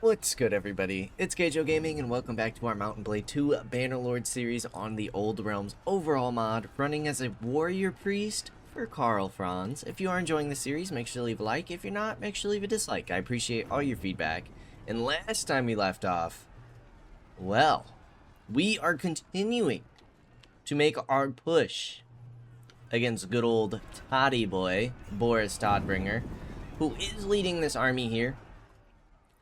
What's good, everybody? It's Kaige-O Gaming, and welcome back to our Mountain Blade 2 Bannerlord series on the Old Realms overall mod, running as a warrior priest for Karl Franz. If you are enjoying the series, make sure to leave a like. If you're not, make sure to leave a dislike. I appreciate all your feedback. And last time we left off, well, we are continuing to make our push against good old Toddy boy, Boris Todbringer, who is leading this army here.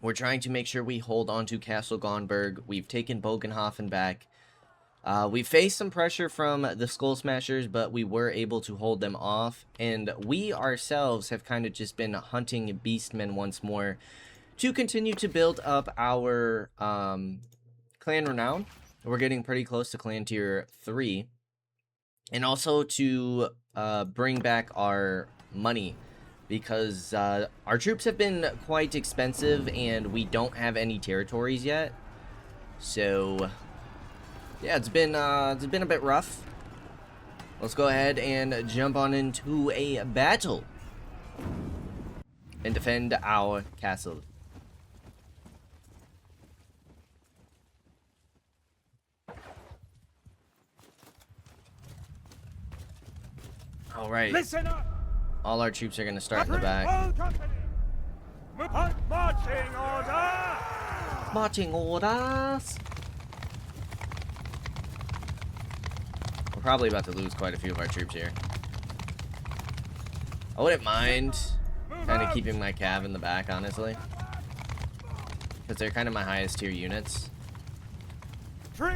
We're trying to make sure we hold on to Castle Gonberg. We've taken Bogenhofen back. We faced some pressure from the Skull Smashers, but we were able to hold them off. And we ourselves have kind of just been hunting Beastmen once more to continue to build up our clan renown. We're getting pretty close to clan tier 3. And also to bring back our money, because our troops have been quite expensive and we don't have any territories yet. So yeah, it's been a bit rough. Let's go ahead and jump on into a battle and defend our castle. All right. Listen up! All our troops are going to start in the back. Marching order! Marching orders! We're probably about to lose quite a few of our troops here. I wouldn't mind kind of keeping my cav in the back, honestly, because they're kind of my highest tier units. Tree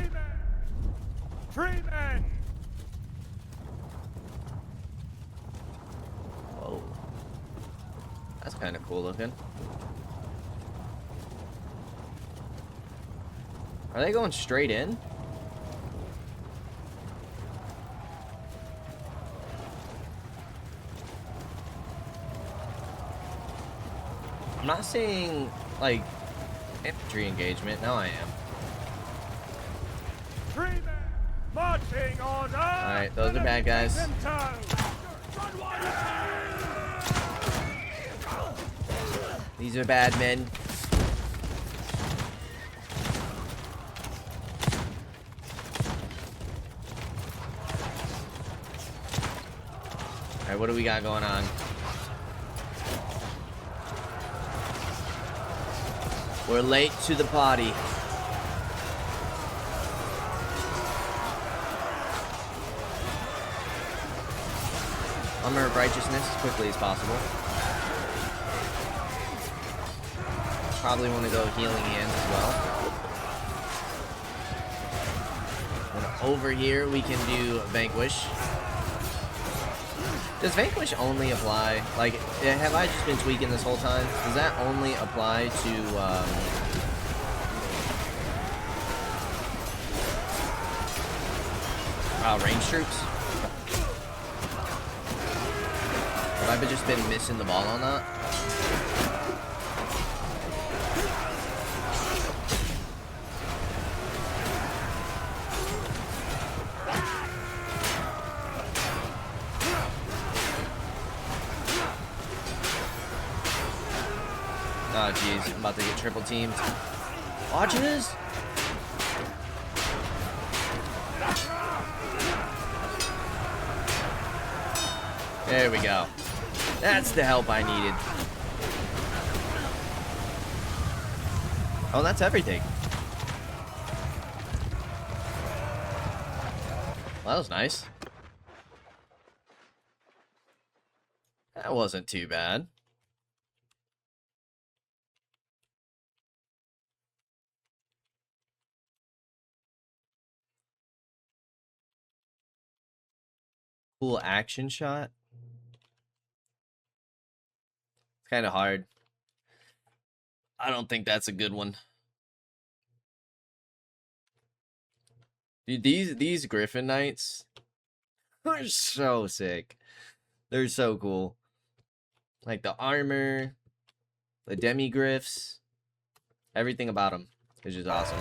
men! Whoa. That's kind of cool looking. Are they going straight in? I'm not seeing, like, infantry engagement. Now I am. Tree men! Marching order! Alright, those are bad guys. These are bad men. Alright, what do we got going on? We're late to the party. Armor of Righteousness as quickly as possible. Probably want to go Healing Hands as well. And over here we can do Vanquish. Does Vanquish only apply, like, have I just been tweaking this whole time? Does that only apply to, range troops? Have I just been missing the ball on that? Oh jeez, I'm about to get triple teamed. Watches? There we go. That's the help I needed. Oh, that's everything. Well, that was nice. That wasn't too bad. Cool action shot. It's kind of hard. I don't think that's a good one. Dude, these Griffin Knights are so sick. They're so cool. Like the armor, the demi-griffs, everything about them is just awesome.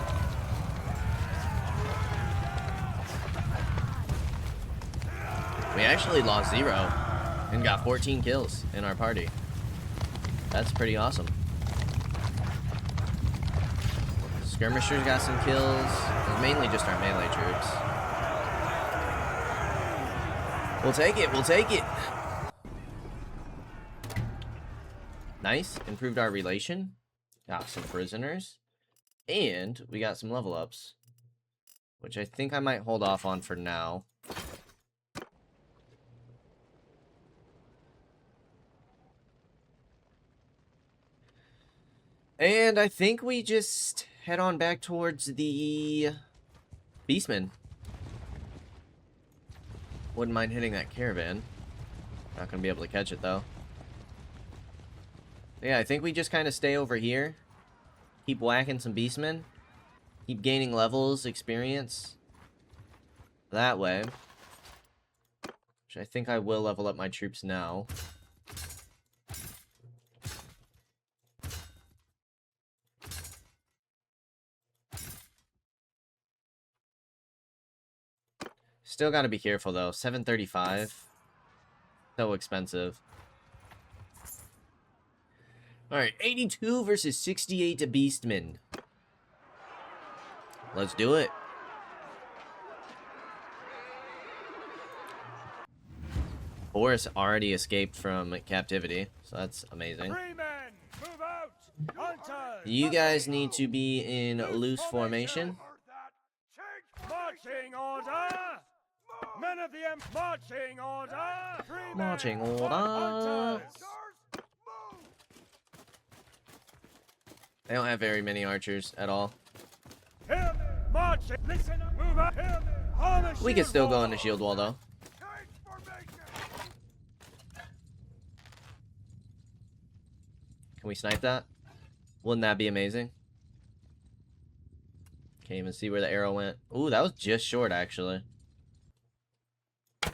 We actually lost 0 and got 14 kills in our party. That's pretty awesome. Skirmishers got some kills. It was mainly just our melee troops. We'll take it. We'll take it. Nice. Improved our relation. Got some prisoners. And we got some level ups. Which I think I might hold off on for now. And I think we just head on back towards the Beastmen. Wouldn't mind hitting that caravan. Not gonna be able to catch it though. Yeah, I think we just kind of stay over here. Keep whacking some Beastmen. Keep gaining levels, experience. That way. Which I think I will level up my troops now. Still gotta be careful though. 735. So expensive. Alright, 82 versus 68 to Beastmen. Let's do it. Boris already escaped from captivity, so that's amazing. 3 men, move out! Hunters! You guys need to be in loose formation. Marching order! Men of the marching order! 3 men, Marching one order. hunters! They don't have very many archers at all. Hear me! Marching! Listen up! Move out! Hear me! Arm and We could shield still go wall. into shield wall though. Take formation! Can we snipe that? Wouldn't that be amazing? Can't even see where the arrow went. Ooh, that was just short actually. I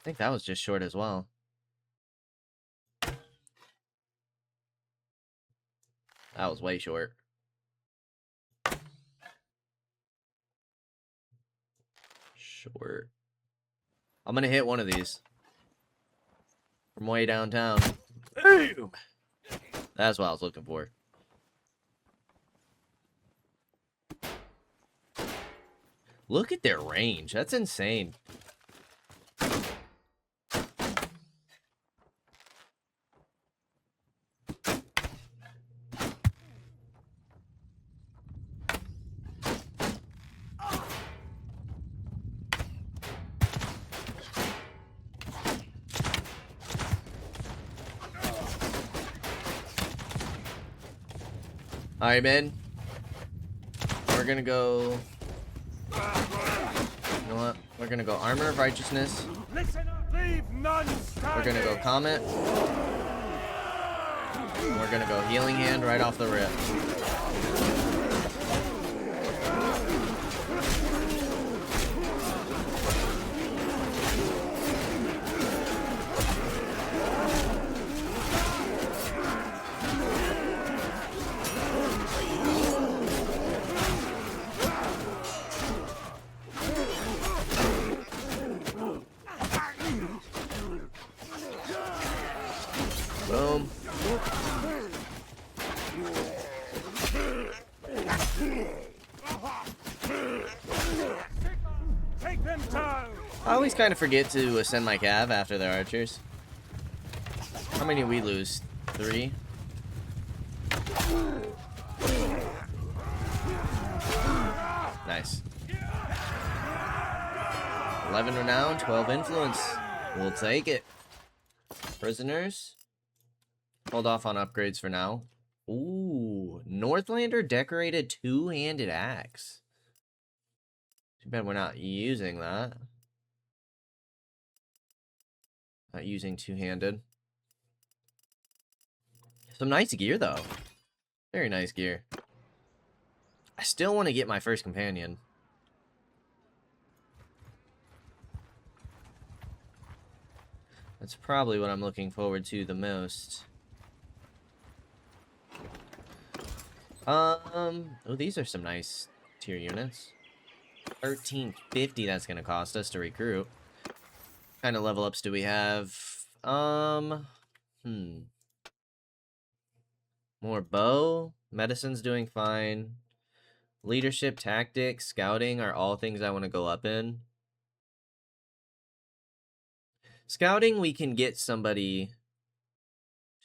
think that was just short as well. That was way short. Short. I'm gonna hit one of these. From way downtown. Boom! That's what I was looking for. Look at their range. That's insane. Alright, man. We're gonna go... You know what? We're gonna go Armor of Righteousness. Listen up! Leave none We're gonna go standing. Comet. And we're gonna go Healing Hand right off the rip. Boom. Take them down! I always kind of forget to ascend my cav after their archers. How many did we lose? 3? Nice. 11 renown, 12 influence. We'll take it. Prisoners. Hold off on upgrades for now. Ooh, Northlander decorated two-handed axe. Too bad we're not using that. Not using two-handed. Some nice gear, though. Very nice gear. I still want to get my first companion. That's probably what I'm looking forward to the most. Oh, these are some nice tier units. 1350 that's gonna cost us to recruit. What kind of level ups do we have? More bow. Medicine's doing fine. Leadership, tactics, scouting are all things I want to go up in. Scouting, we can get somebody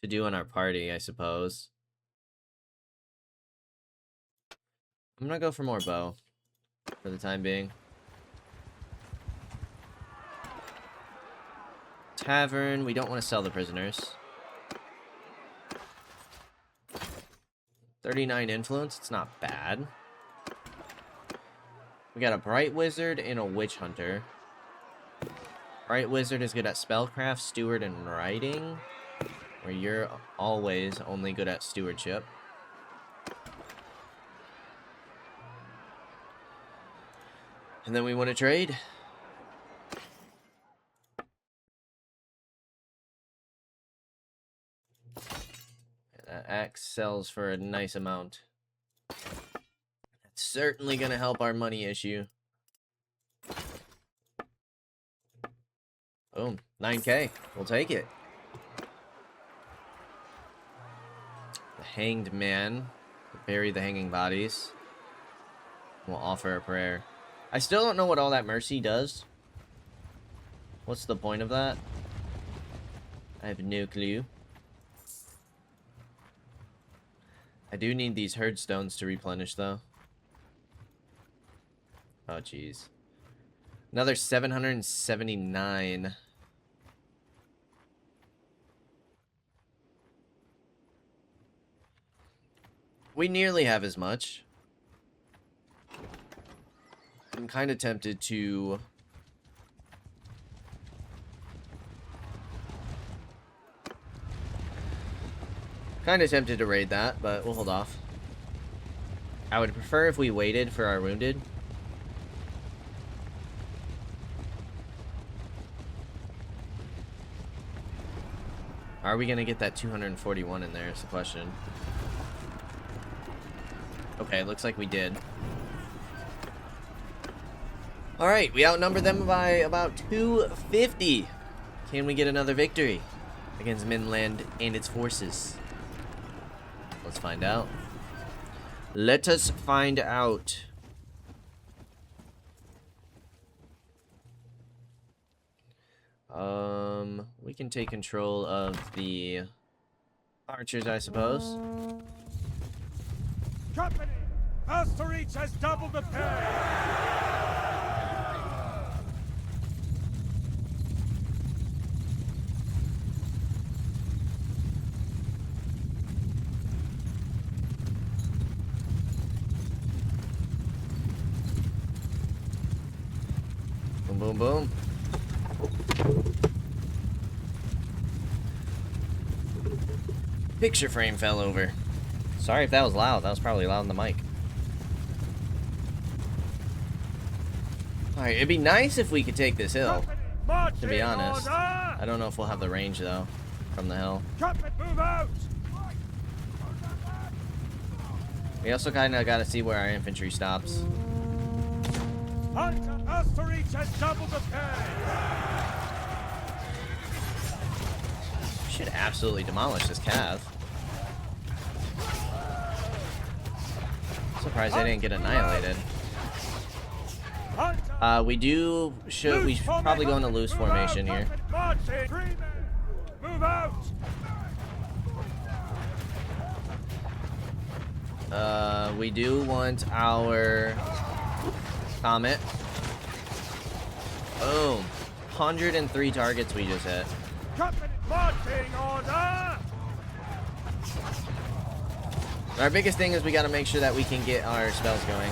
to do in our party, I suppose. I'm gonna go for more bow for the time being. Tavern, we don't want to sell the prisoners. 39 influence, it's not bad. We got a Bright Wizard and a Witch Hunter. Bright Wizard is good at Spellcraft, Steward, and Writing. Where you're always only good at Stewardship. And then we want to trade. That axe sells for a nice amount. That's certainly going to help our money issue. Boom. 9K. We'll take it. The Hanged Man. Bury the hanging bodies. We'll offer a prayer. I still don't know what all that mercy does. What's the point of that? I have no clue. I do need these herd stones to replenish, though. Oh, jeez. Another 779. We nearly have as much. I'm kind of tempted to... raid that, but we'll hold off. I would prefer if we waited for our wounded. Are we going to get that 241 in there is the question. Okay, looks like we did. Alright, we outnumber them by about 250. Can we get another victory against Midland and its forces? Let's find out. Let us find out. We can take control of the archers, I suppose. Company! First to reach has doubled the pay! Boom, boom, boom. Picture frame fell over. Sorry if that was loud. That was probably loud in the mic. Alright, it'd be nice if we could take this hill. To be honest. I don't know if we'll have the range, though, from the hill. Move out! We also kind of got to see where our infantry stops. Hunter, first to reach has doubled the pay! Should absolutely demolish this cav. Surprised I didn't get annihilated. We should probably go into loose formation here. Move out! We do want our comet. Boom. 103 targets we just hit. Marching order! Our biggest thing is we got to make sure that we can get our spells going.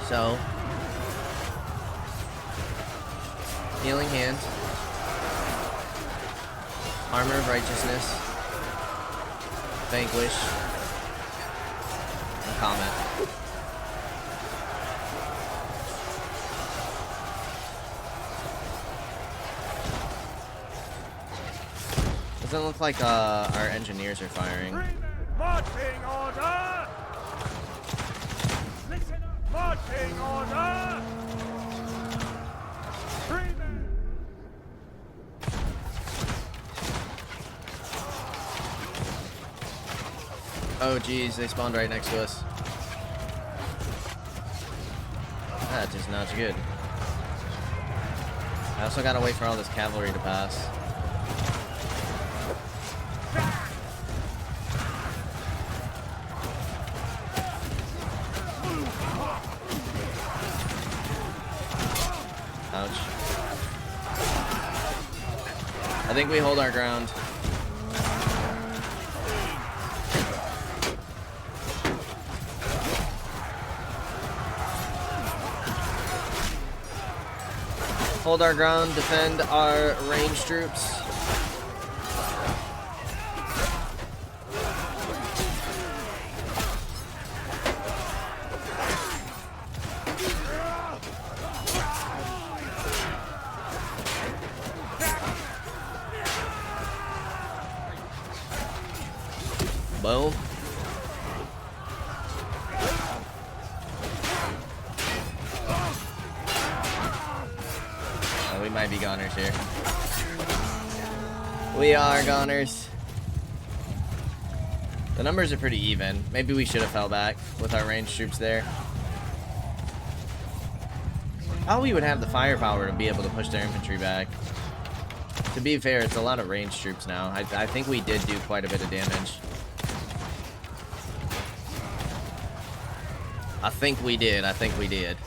So, Healing Hand, Armor of Righteousness, Vanquish, and Comet. Doesn't look like our engineers are firing. Marching order! Listen up! Marching order! Oh, geez, they spawned right next to us. That is not good. I also gotta wait for all this cavalry to pass. Ouch. I think we hold our ground. Hold our ground, defend our ranged troops. Boom. Oh, we might be goners here. We are goners. The numbers are pretty even. Maybe we should have fell back with our ranged troops there. Oh, we would have the firepower to be able to push their infantry back. To be fair, it's a lot of ranged troops now. I think we did do quite a bit of damage. I think we did. I think we did.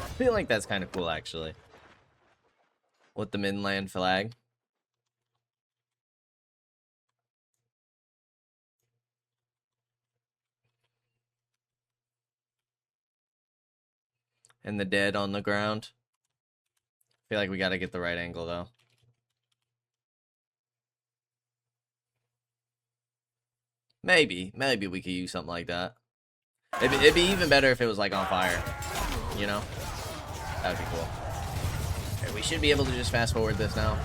I feel like that's kind of cool, actually. With the Midland flag. And the dead on the ground. I feel like we got to get the right angle, though. Maybe we could use something like that. It'd be even better if it was, like, on fire. You know? That would be cool. Okay, we should be able to just fast forward this now.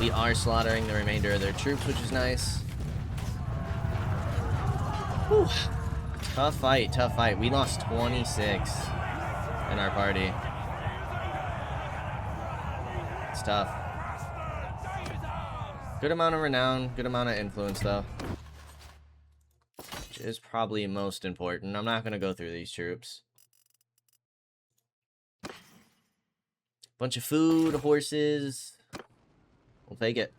We are slaughtering the remainder of their troops, which is nice. Whew. Tough fight, tough fight. We lost 26 in our party. It's tough. Good amount of renown, good amount of influence, though. Which is probably most important. I'm not going to go through these troops. Bunch of food, horses. We'll take it.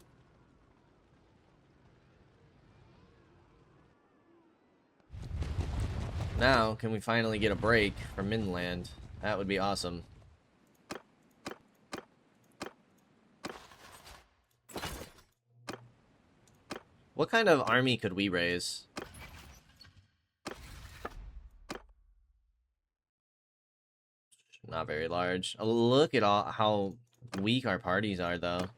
Now, can we finally get a break from Midland? That would be awesome. What kind of army could we raise? Not very large. Look at all how weak our parties are, though.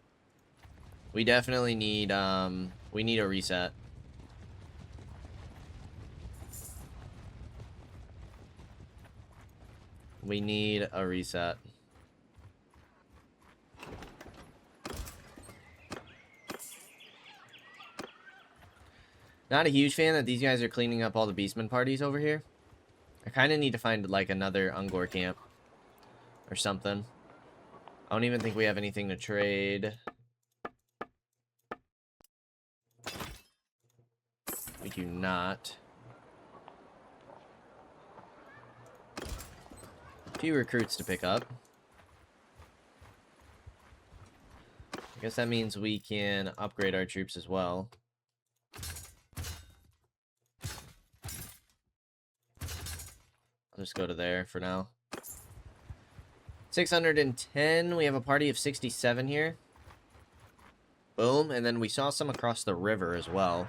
We definitely need we need a reset. We need a reset. Not a huge fan that these guys are cleaning up all the Beastman parties over here. I kind of need to find, like, another Ungor camp. Or something. I don't even think we have anything to trade. We do not. A few recruits to pick up. I guess that means we can upgrade our troops as well. I'll just go to there for now. 610. We have a party of 67 here. Boom. And then we saw some across the river as well.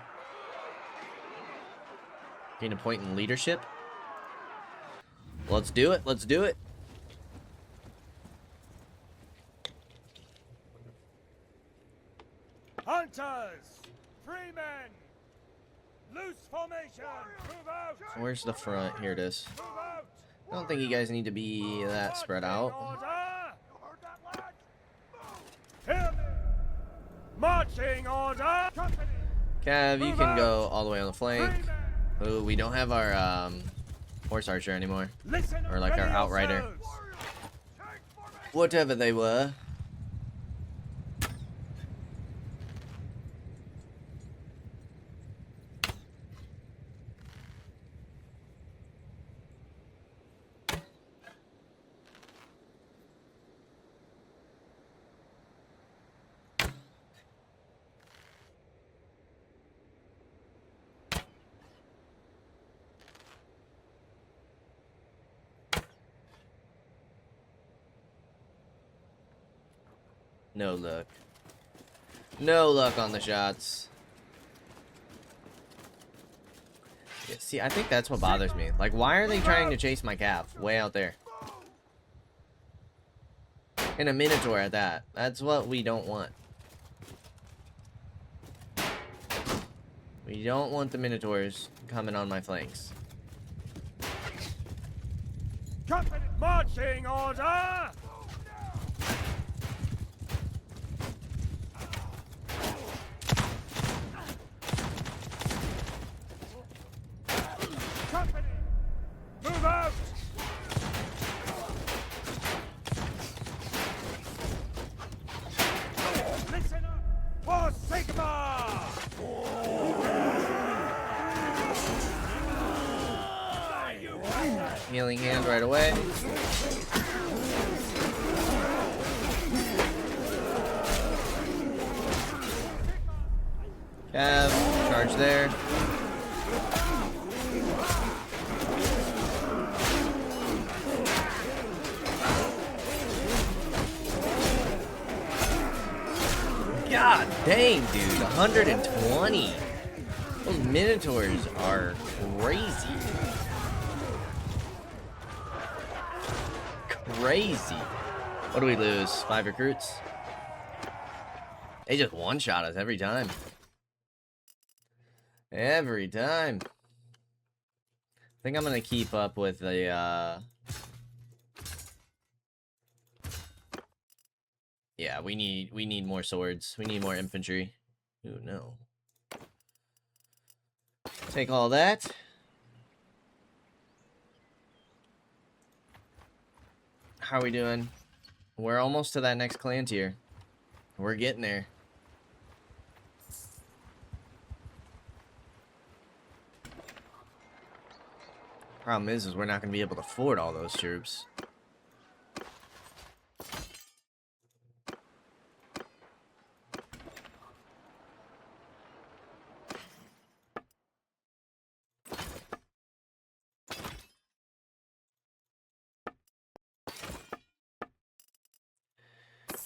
Gain a point in leadership. Let's do it. Let's do it. Hunters! Free men! Loose formation. Move out. Where's the front? Here it is. Move out. I don't think you guys need to be that spread out. Hear me. Marching order. Company. Cav, you Move can out. go all the way on the flank. Three men. Oh, we don't have our horse archer anymore. Listen Or like and our ready outrider. yourselves. Whatever they were. No luck. No luck on the shots. Yeah, see, I think that's what bothers me. Like, why are they trying to chase my calf way out there? And a Minotaur at that. That's what we don't want. We don't want the Minotaurs coming on my flanks. Company. Marching order. Company. Move out. Listen up. For Sigma. Healing hand right away. Cav, charge there. God dang, dude. 120. Those Minotaurs are crazy. Crazy. What do we lose? 5 recruits? They just one-shot us every time. Every time. I think I'm gonna keep up with the, yeah, we need more swords. We need more infantry. Ooh, no. Take all that. How are we doing? We're almost to that next clan tier. We're getting there. Problem is we're not going to be able to afford all those troops.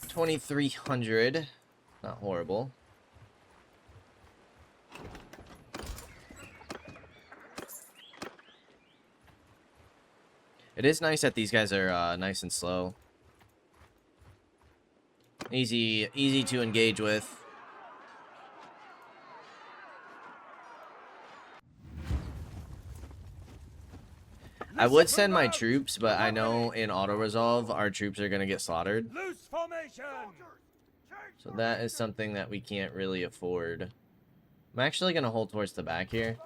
$2,300. Not horrible. It is nice that these guys are nice and slow. Easy to engage with. I would send my troops, but I know in auto-resolve, our troops are going to get slaughtered. Loose formation. So that is something that we can't really afford. I'm actually going to hold towards the back here.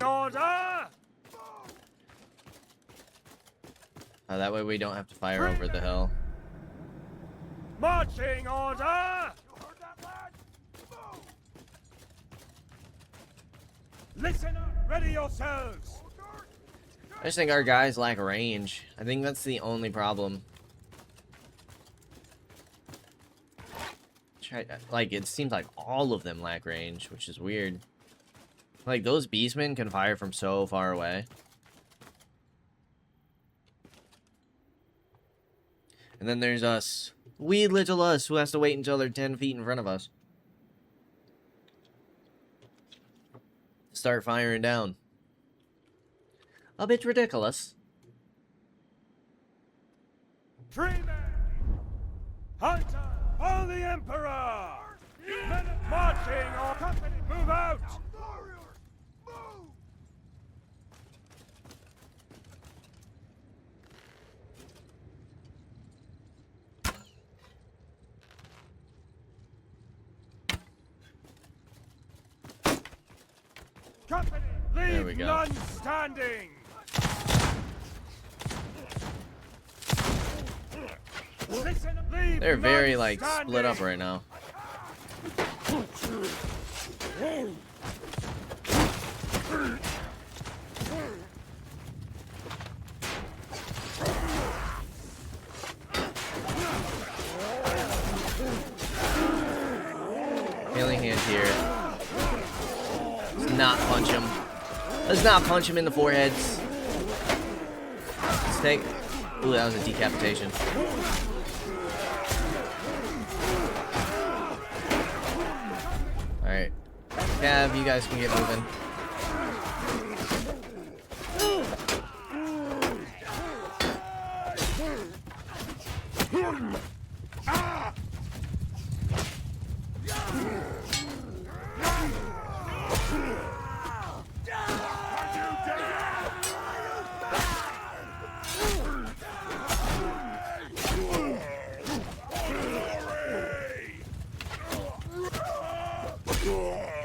Order. That way we don't have to fire over the hill. Marching order. Listen up. Ready yourselves. I just think our guys lack range. I think that's the only problem. Like, it seems like all of them lack range, which is weird. Like, those beastmen can fire from so far away. And then there's us. Wee little us who has to wait until they're 10 feet in front of us. Start firing down. A bit ridiculous. 3 men. Hunter. Follow the Emperor! Men marching or company, move out! Company, There we leave go. none standing! Listen, leave They're very, none like, split up standing. right now. Healing hand here. Let's not punch him. Let's not punch him in the foreheads. Let's take... Ooh, that was a decapitation. Alright. Cav, you guys can get moving.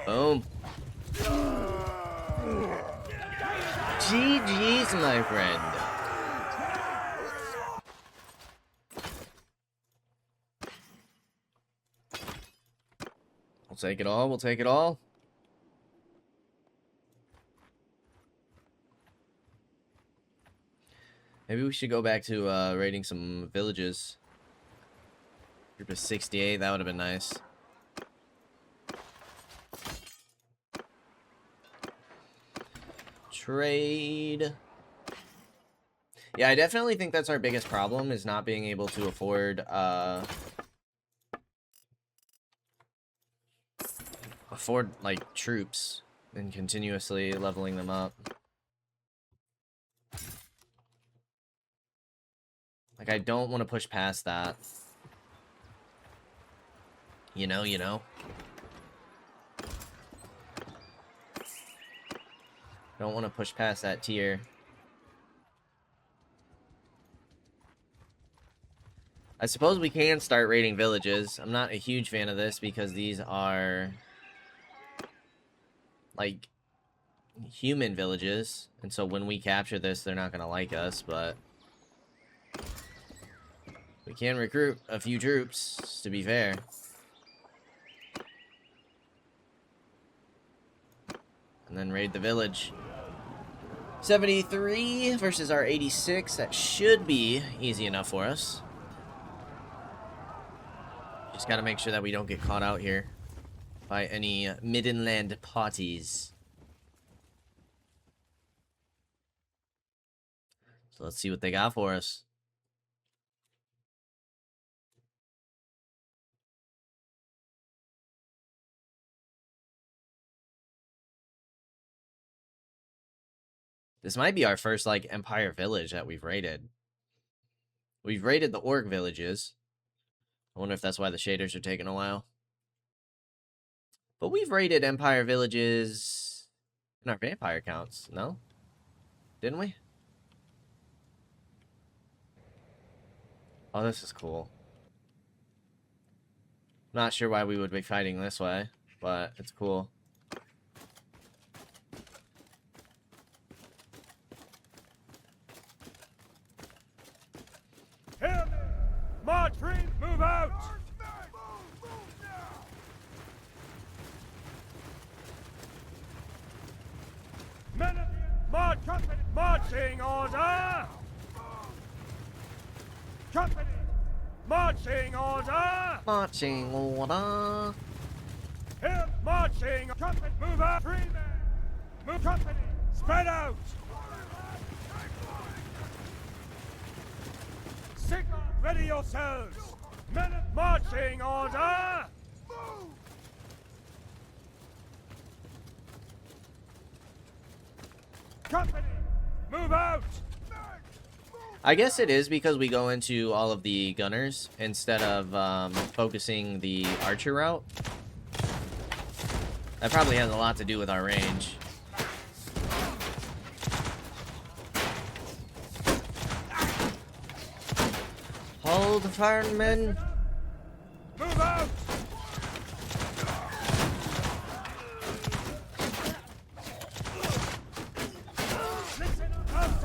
Boom. GG's, my friend. We'll take it all. We'll take it all. Maybe we should go back to raiding some villages. Group of 68. That would have been nice. Trade. Yeah, I definitely think that's our biggest problem, is not being able to afford like troops and continuously leveling them up. Like, I don't want to push past that. You know. Don't want to push past that tier. I suppose we can start raiding villages. I'm not a huge fan of this because these are like human villages, and so when we capture this, they're not gonna like us, but we can recruit a few troops, to be fair. And then raid the village. 73 versus our 86. That should be easy enough for us. Just gotta make sure that we don't get caught out here by any Middenland parties. So let's see what they got for us. This might be our first, like, Empire village that we've raided. We've raided the Orc villages. I wonder if that's why the shaders are taking a while. But we've raided Empire villages in our vampire counts, no? Didn't we? Oh, this is cool. Not sure why we would be fighting this way, but it's cool. Hear me! March free, move out! Men of the march company, marching order! Company, marching order! Marching order. Here, marching company, move out! Free men! Move company, spread out! Signal, ready yourselves! Men of marching order! Company, move out! I guess it is because we go into all of the gunners instead of focusing the archer route. That probably has a lot to do with our range. Hold, firemen! Move out! Listen up!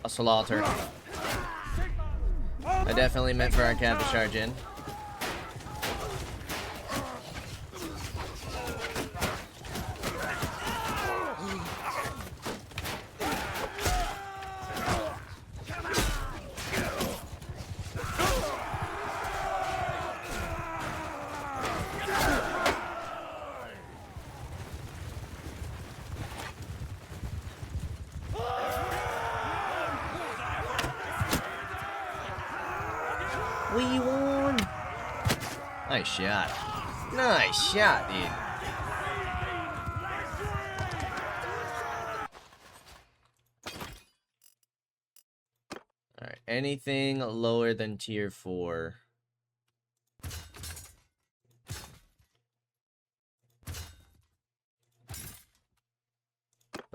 A slaughter. I definitely meant for our cav to charge in. We won! Nice shot. Nice shot, dude. Alright, anything lower than tier 4.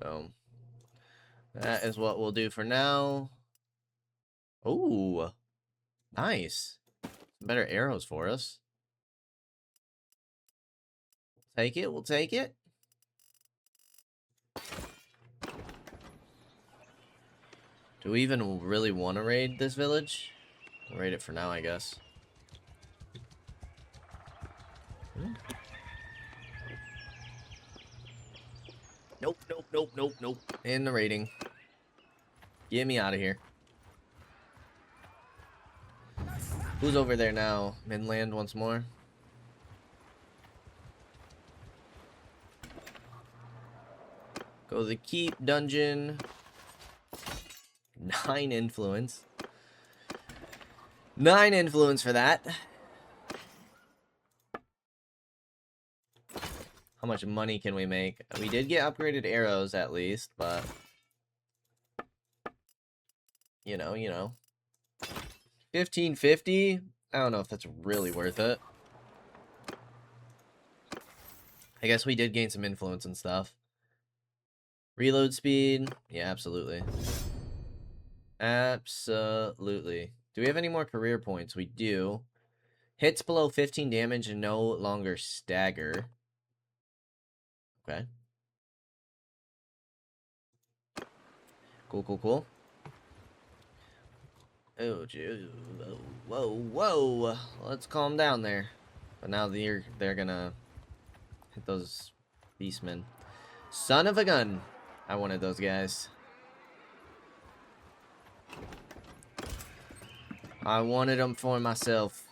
Boom. That is what we'll do for now. Ooh. Nice. Better arrows for us. Take it, we'll take it. Do we even really want to raid this village? We'll raid it for now, I guess. Nope, nope, nope, nope, nope. In the raiding. Get me out of here. Who's over there now? Midland once more. Go to the keep dungeon. 9 influence. 9 influence for that. How much money can we make? We did get upgraded arrows at least, but you know. 1550? I don't know if that's really worth it. I guess we did gain some influence and stuff. Reload speed? Yeah, absolutely. Absolutely. Do we have any more career points? We do. Hits below 15 damage and no longer stagger. Okay. Cool. Oh, whoa. Let's calm down there. But now they're gonna hit those beastmen. Son of a gun. I wanted those guys. I wanted them for myself.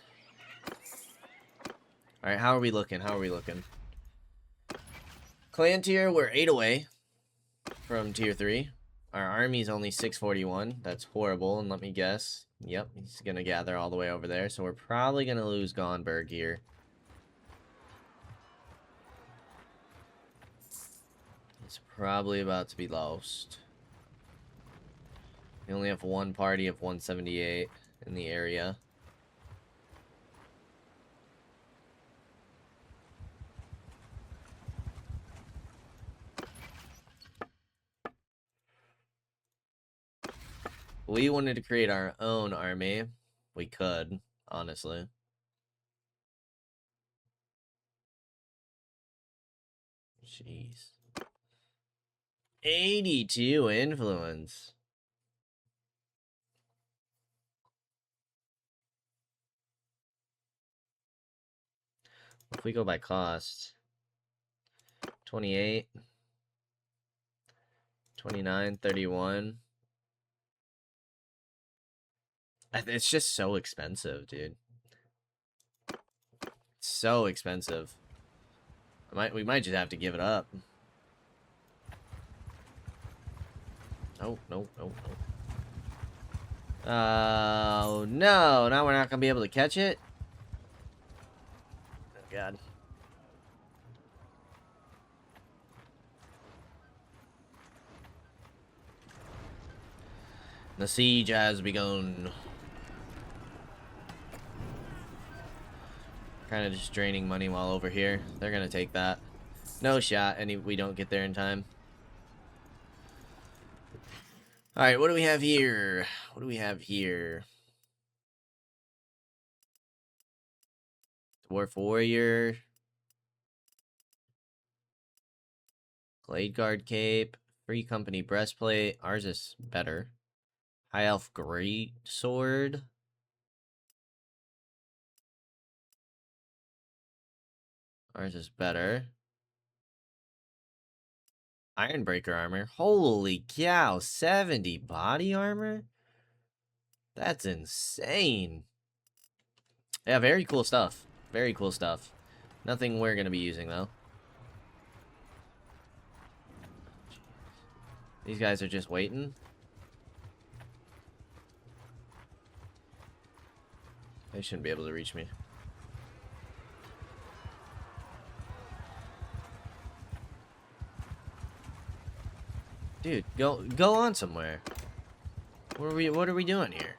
Alright, how are we looking? Clan tier, we're 8 away from tier 3. Our army's only 641. That's horrible, and let me guess. Yep, he's gonna gather all the way over there, so we're probably gonna lose Gonberg here. It's probably about to be lost. We only have one party of 178 in the area. We wanted to create our own army. We could, honestly. Jeez. 82 influence. If we go by cost, 28, 29, 31. It's just so expensive, dude. So expensive. We might just have to give it up. No. Oh, no! Now we're not gonna be able to catch it? Oh, God. The siege has begun. Kind of just draining money while over here. They're gonna take that. No shot, and we don't get there in time. Alright, what do we have here? What do we have here? Dwarf Warrior. Glade Guard Cape. Free Company Breastplate. Ours is better. High Elf Great Sword. Ours is better. Ironbreaker armor. Holy cow, 70 body armor? That's insane. Yeah, very cool stuff. Very cool stuff. Nothing we're going to be using, though. These guys are just waiting. They shouldn't be able to reach me. Dude, go on somewhere. What are we doing here?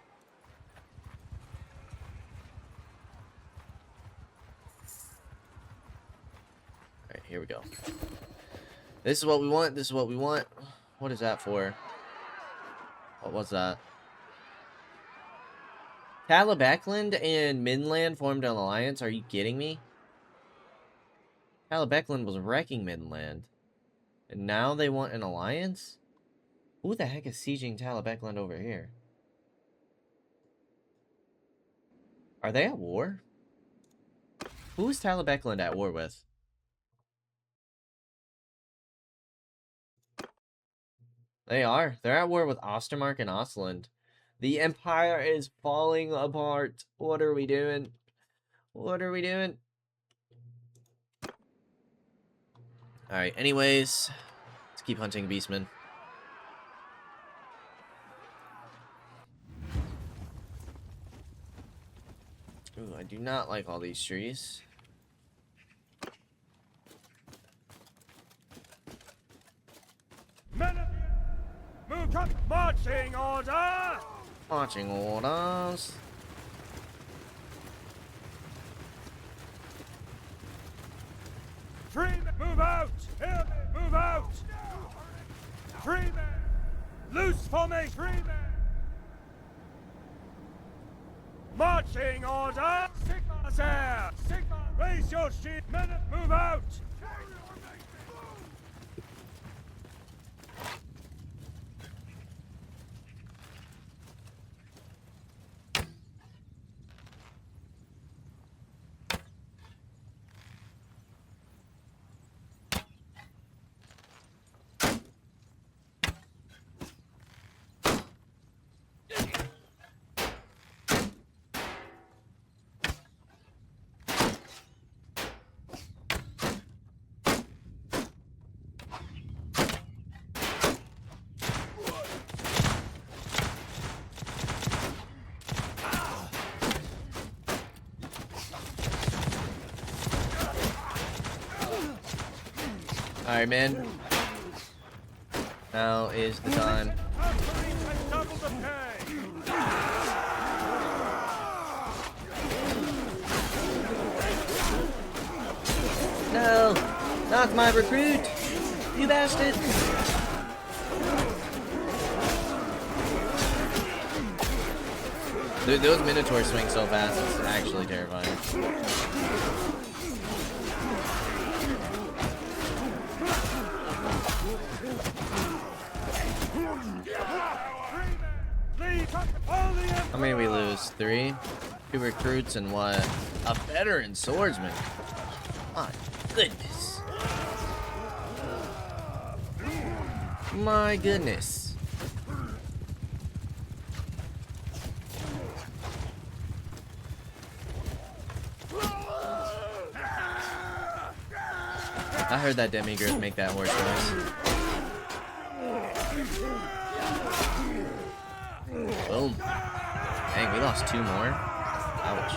Alright, here we go. This is what we want, this is what we want. What is that for? What was that? Talabecland and Midland formed an alliance? Are you kidding me? Talabecland was wrecking Midland. And now they want an alliance? Who the heck is sieging Talabecland over here? Are they at war? Who is Talabecland at war with? They are. They're at war with Ostermark and Ostland. The Empire is falling apart. What are we doing? What are we doing? Alright, anyways. Let's keep hunting Beastmen. Ooh, I do not like all these trees. Men of the... Move up! Marching order! Marching orders. Free men! Move out! Hear me! Move out! Free men! Loose formation! Free men! Marching order! Sigma there! Sigma! Raise your shield! Men, move out! Alright, man. Now is the time. No! Not my recruit! You bastard! Dude, those Minotaurs swing so fast, it's actually terrifying. How many we lose? 3? 2 recruits and what? A veteran swordsman. My goodness. My goodness. I heard that Demigryph make that horse noise. Boom. Dang, we lost 2 more. Ouch.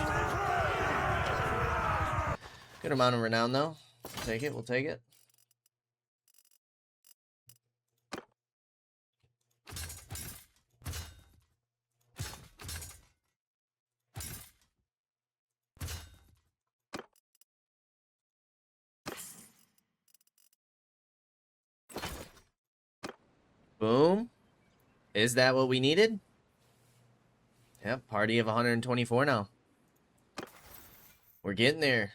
Good amount of renown, though. We'll take it, we'll take it. Boom. Is that what we needed? Yep, party of 124 now. We're getting there.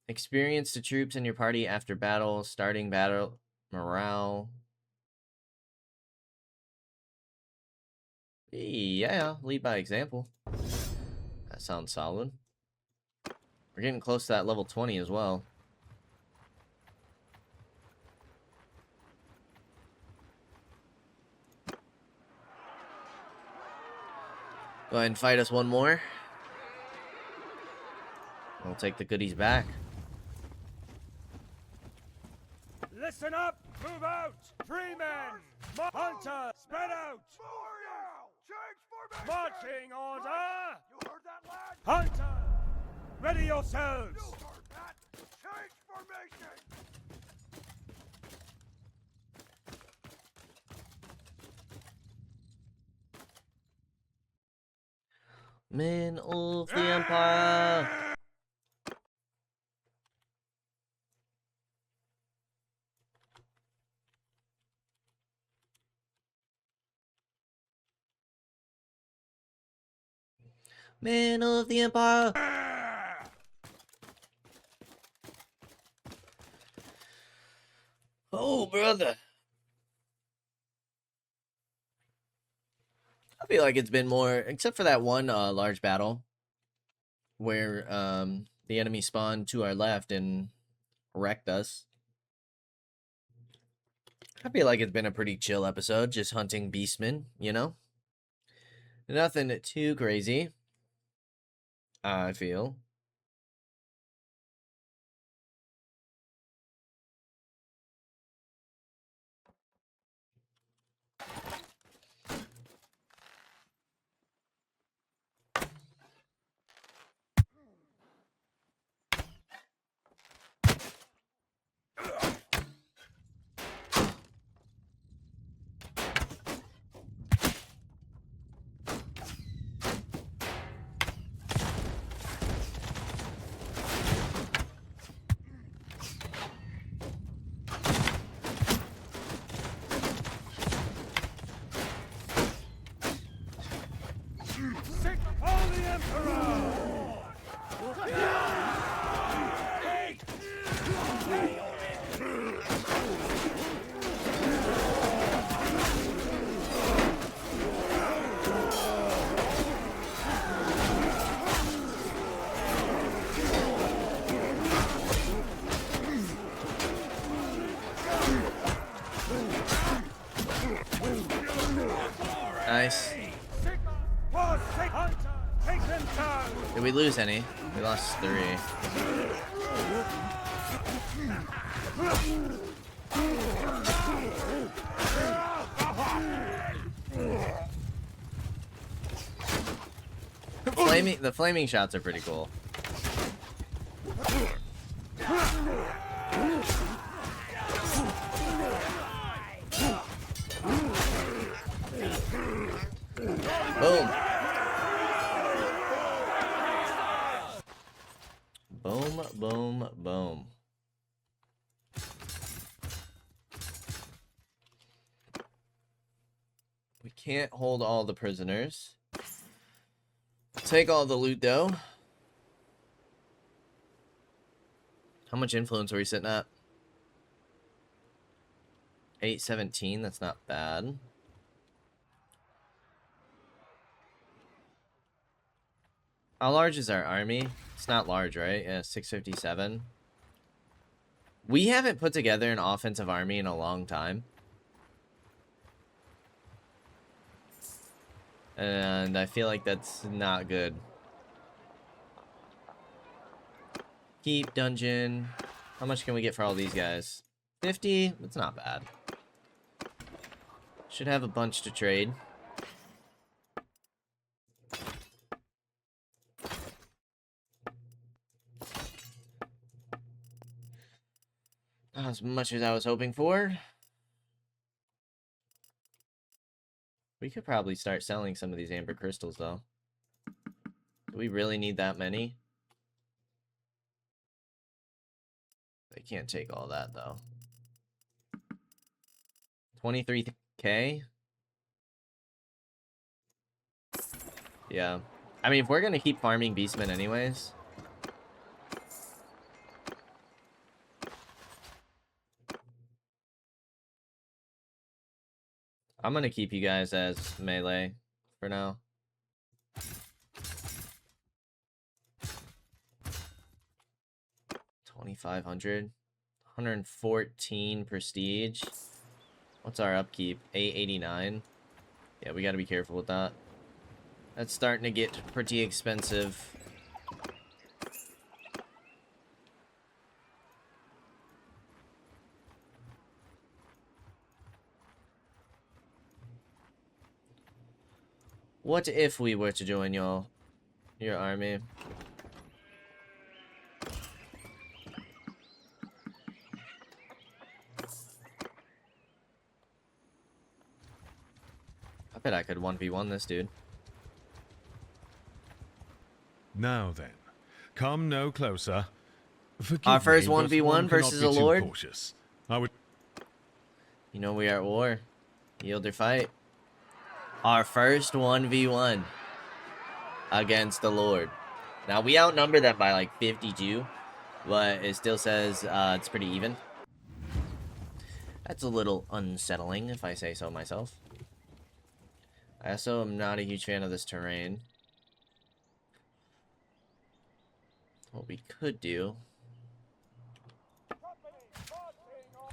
Experience the troops in your party after battle, starting battle, morale. Yeah, lead by example. That sounds solid. We're getting close to that level 20 as well. Go ahead and fight us one more. We'll take the goodies back. Listen up! Move out! 3 men! Hunter! Spread out! Change formation! Marching order! You heard that, lad? Hunter! Ready yourselves! You heard that! Change formation! Men of the Empire! Men of the Empire! Oh, brother. I feel like it's been more, except for that one large battle where the enemy spawned to our left and wrecked us. I feel like it's been a pretty chill episode, just hunting beastmen, you know? Nothing too crazy, I feel. Nice. Did we lose any? We lost 3. The flaming shots are pretty cool. Boom. Boom, boom, boom. We can't hold all the prisoners. Take all the loot, though. How much influence are we sitting at? 817, that's not bad. How large is our army? It's not large, right? Yeah, 657. We haven't put together an offensive army in a long time. And I feel like that's not good. Keep dungeon. How much can we get for all these guys? 50? It's not bad. Should have a bunch to trade. As much as I was hoping for. We could probably start selling some of these amber crystals, though. Do we really need that many? They can't take all that, though. 23k? Yeah. I mean, if we're gonna keep farming beastmen anyways... I'm gonna keep you guys as melee for now. $2,500. 114 prestige. What's our upkeep? 889. Yeah, we gotta be careful with that. That's starting to get pretty expensive. What if we were to join your army? I bet I could 1v1 this dude. Now then, come no closer. Forgive Our first me, but 1v1 one versus cannot a be too lord? cautious. I would... You know we are at war. Yield or fight. Our first 1v1 against the Lord. Now, we outnumber them by like 52, but it still says it's pretty even. That's a little unsettling, if I say so myself. I also am not a huge fan of this terrain. What we could do...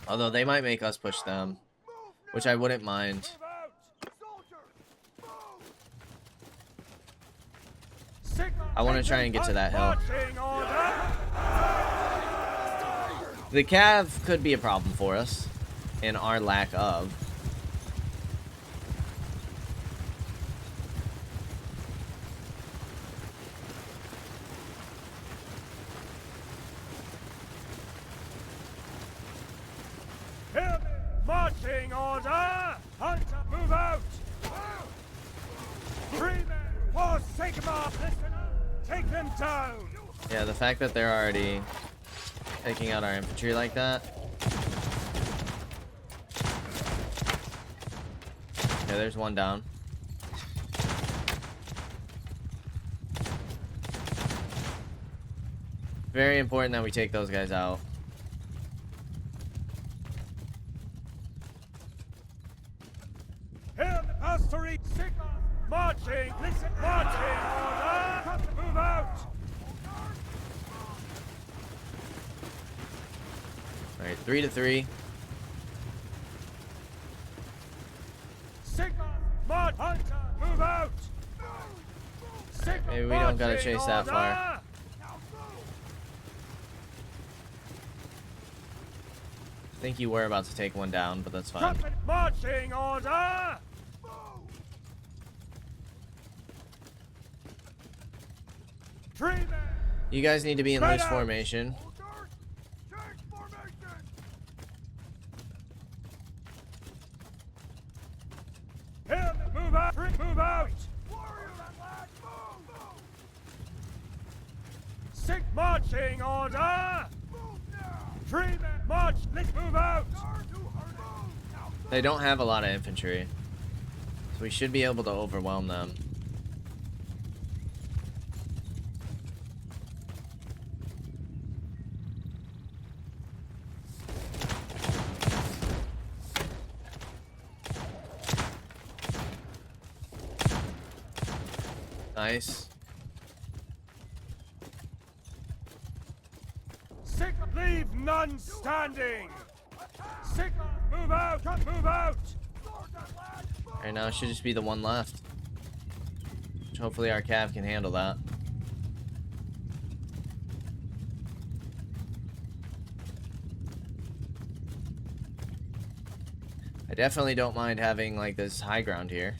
Although they might make us push them, which I wouldn't mind. I want to try and get to that hill. The cav could be a problem for us, in our lack of. Marching order! Hunter, move out! Freemen, for Sigma, listen up! Take them down! Yeah, the fact that they're already taking out our infantry like that. Yeah, there's one down. Very important that we take those guys out. Here the pastory, Sigma, marching, listen, marching order! Move out! Alright, 3-3. Sigma, march, Hunter, move out! Sigma, Maybe we don't gotta marching chase that far. order! I think you were about to take one down, but that's fine. Trumpet marching order! Freemen, You guys need to be in Spread loose out. formation. here, move out, move out! Sig marching order! Freemen, march, let's move out! They don't have a lot of infantry, so we should be able to overwhelm them. Nice. Sigma, leave none standing! Sigma, move out, move out! Right now, it should just be the one left. Which hopefully our cav can handle that. I definitely don't mind having like this high ground here.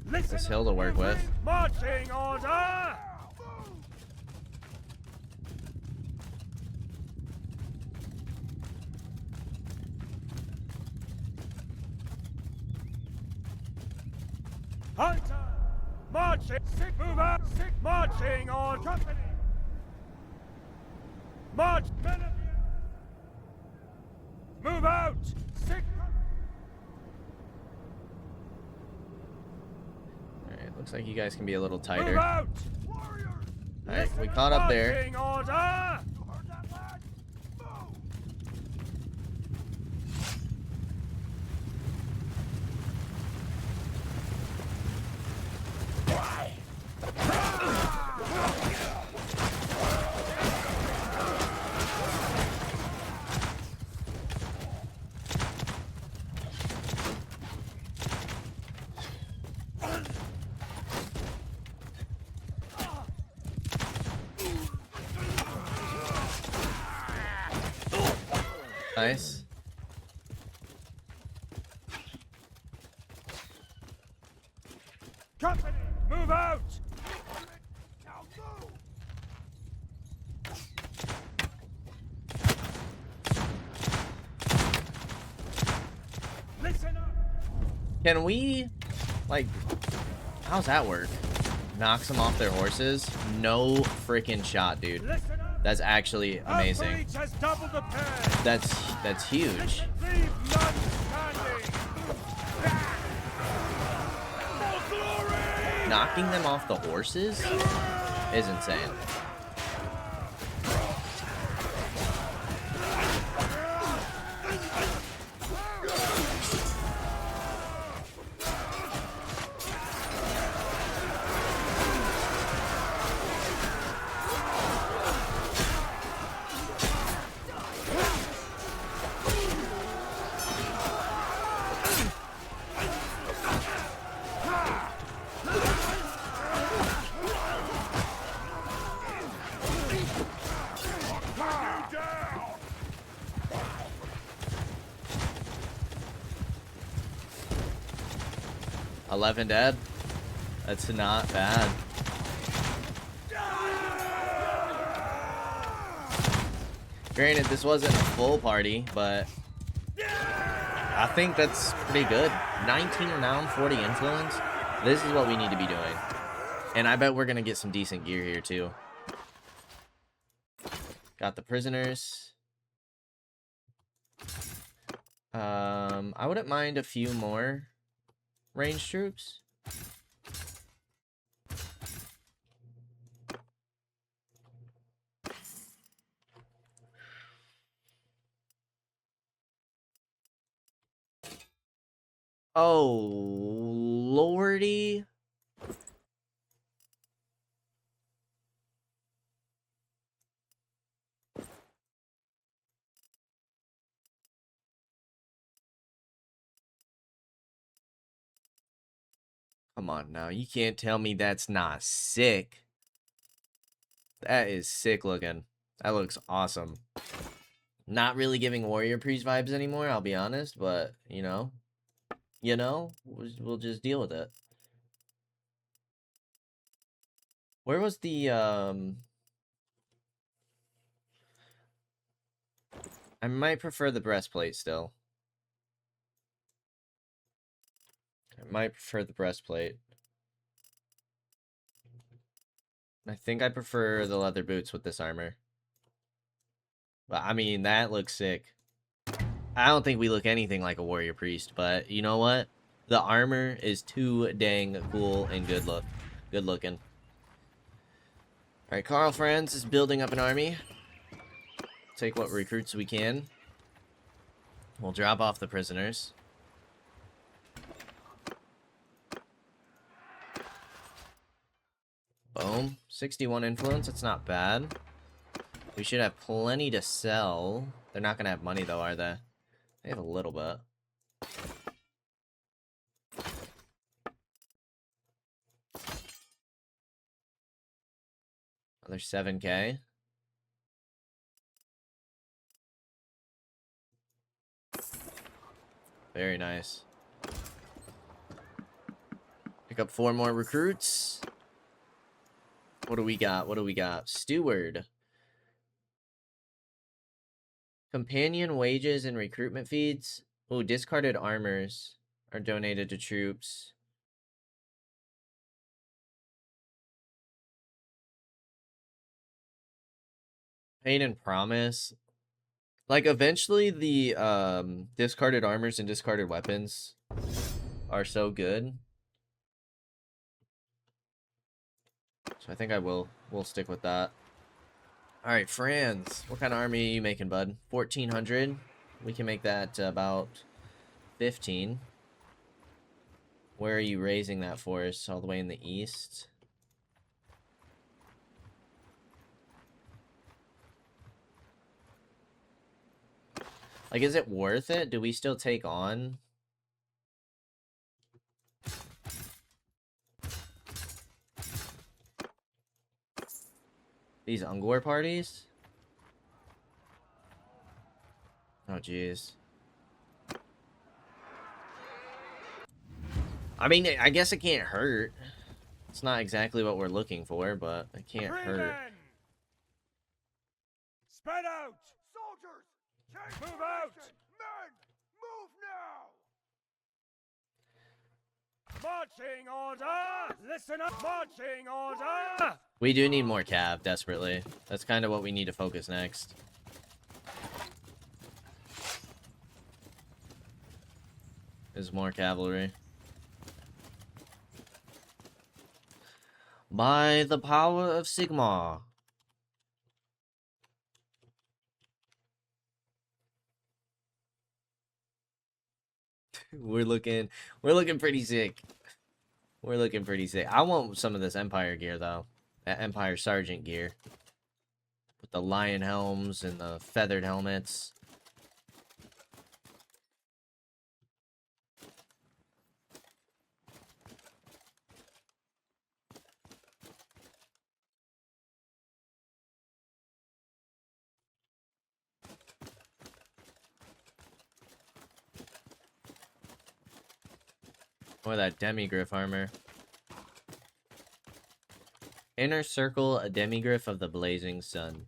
Listen, This hill to work with. marching order! Hunter! Marching! Sick! Move out! Sick! Marching on company! March! Men of you! Move out! Sick! Alright, looks like you guys can be a little Move tighter. out! Warriors! Alright, we caught up there. Marching order! You heard that, lad? Move! Nice. Company! Move out! Now move! Listen up! Can we, like, how's that work? Knocks them off their horses? No freaking shot, dude. Listen up! That's actually Our amazing. breach has doubled the pay! That's huge. Leave none standing! For glory! Knocking them off the horses is insane. Down! 11 dead. That's not bad. Granted, this wasn't a full party, but I think that's pretty good. 19 renown, 40 influence. This is what we need to be doing. And I bet we're going to get some decent gear here, too. Got the prisoners. I wouldn't mind a few more ranged troops. Oh, lordy. Come on now, you can't tell me that's not sick. That is sick looking. That looks awesome. Not really giving Warrior Priest vibes anymore, I'll be honest, but, we'll just deal with it. Where was the, I might prefer the breastplate still. I might prefer the breastplate. I think I prefer the leather boots with this armor. But, I mean, that looks sick. I don't think we look anything like a warrior priest, but you know what? The armor is too dang cool and good looking. Alright, Karl Franz is building up an army. Take what recruits we can. We'll drop off the prisoners. Boom. 61 influence, that's not bad. We should have plenty to sell. They're not going to have money though, are they? They have a little bit. Another 7K. Very nice. Pick up 4 more recruits. What do we got? What do we got? Steward. Companion wages and recruitment feeds. Oh, discarded armors are donated to troops. Pain and Promise. Like, eventually the discarded armors and discarded weapons are so good. So I think we'll stick with that. Alright, Franz. What kind of army are you making, bud? 1,400. We can make that about 15. Where are you raising that force? All the way in the east? Like, is it worth it? Do we still take on? These Ungor parties? Oh, jeez. I mean, I guess it can't hurt. It's not exactly what we're looking for, but it can't hurt. Men! Spread out! Soldiers! Move out! Men! Move now! Marching order! Listen up! Marching order! We do need more cav, desperately. That's kind of what we need to focus next. Is more cavalry. By the power of Sigma. We're looking pretty sick. We're looking pretty sick. I want some of this Empire gear, though. That Empire Sergeant gear. With the lion helms and the feathered helmets. Or that demigriff armor. Inner circle, a demigriff of the blazing sun.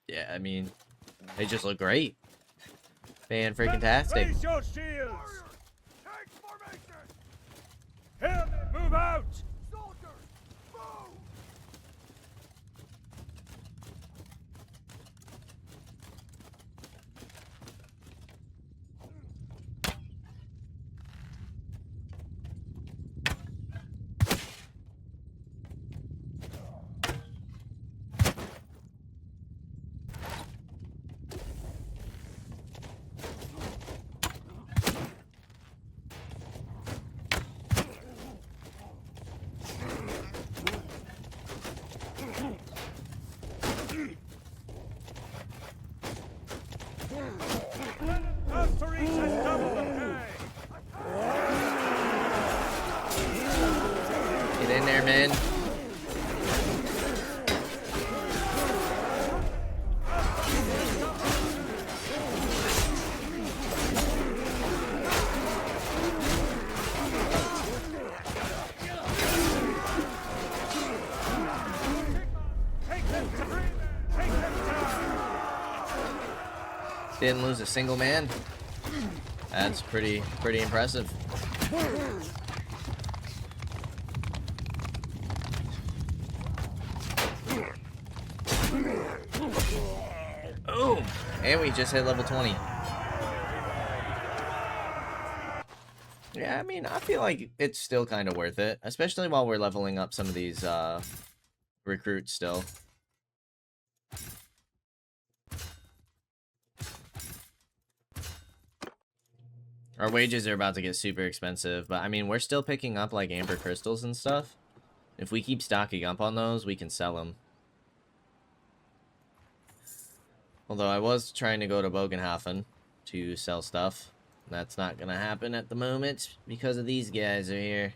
Yeah, I mean, they just look great. Fan-freaking-tastic. Raise your shields! Take formation! Here, move out! Soldiers, move! Get in there, man. Didn't lose a single man. That's pretty impressive. Oh, and we just hit level 20. Yeah, I mean, I feel like it's still kind of worth it, especially while we're leveling up some of these recruits still. Our wages are about to get super expensive, but I mean, we're still picking up like amber crystals and stuff. If we keep stocking up on those, we can sell them. Although I was trying to go to Bogenhafen to sell stuff. That's not gonna happen at the moment because of these guys are here.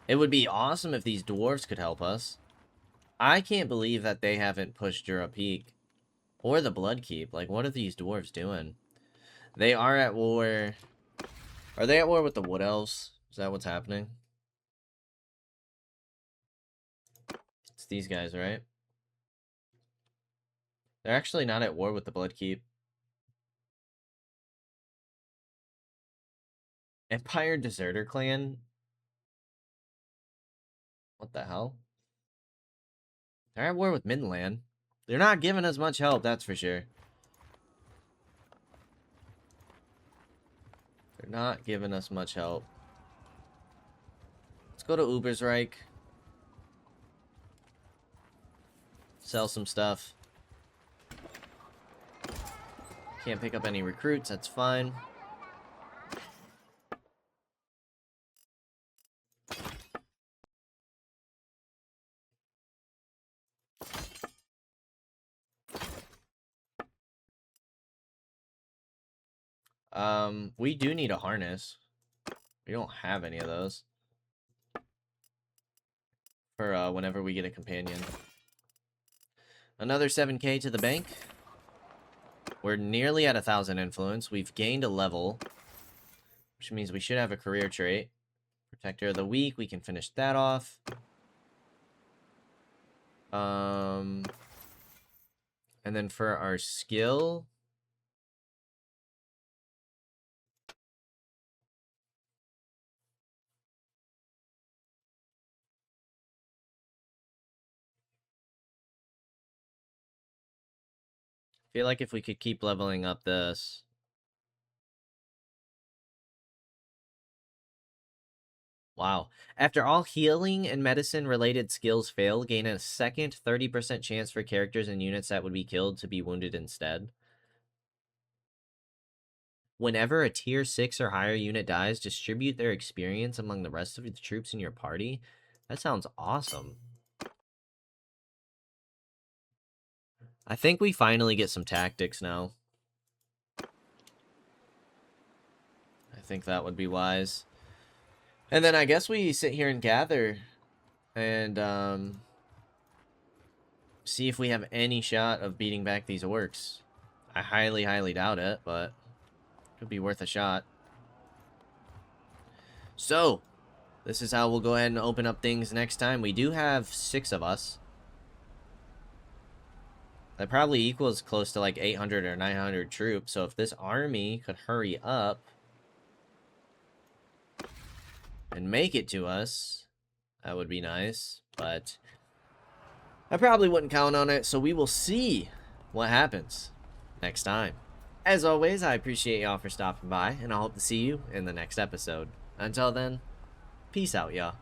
It would be awesome if these dwarves could help us. I can't believe that they haven't pushed Jura Peak or the Bloodkeep. Like, what are these dwarves doing? They are at war. Are they at war with the Wood Elves? Is that what's happening? It's these guys, right? They're actually not at war with the Bloodkeep. Empire Deserter Clan? What the hell? They're at war with Midland. They're not giving us much help, that's for sure. They're not giving us much help. Let's go to Ubersreich. Sell some stuff. Can't pick up any recruits, that's fine. We do need a harness. We don't have any of those. For, whenever we get a companion. Another 7k to the bank. We're nearly at 1,000 influence. We've gained a level. Which means we should have a career trait. Protector of the Weak. We can finish that off. And then for our skill... I feel like if we could keep leveling up this... Wow. After all healing and medicine related skills fail, gain a second 30% chance for characters and units that would be killed to be wounded instead. Whenever a tier 6 or higher unit dies, distribute their experience among the rest of the troops in your party. That sounds awesome. I think we finally get some tactics now. I think that would be wise. And then I guess we sit here and gather and see if we have any shot of beating back these orcs. I highly, highly doubt it, but could be worth a shot. So, this is how we'll go ahead and open up things next time. We do have 6 of us. That probably equals close to like 800 or 900 troops. So if this army could hurry up and make it to us, that would be nice. But I probably wouldn't count on it. So we will see what happens next time. As always, I appreciate y'all for stopping by, and I hope to see you in the next episode. Until then, peace out, y'all.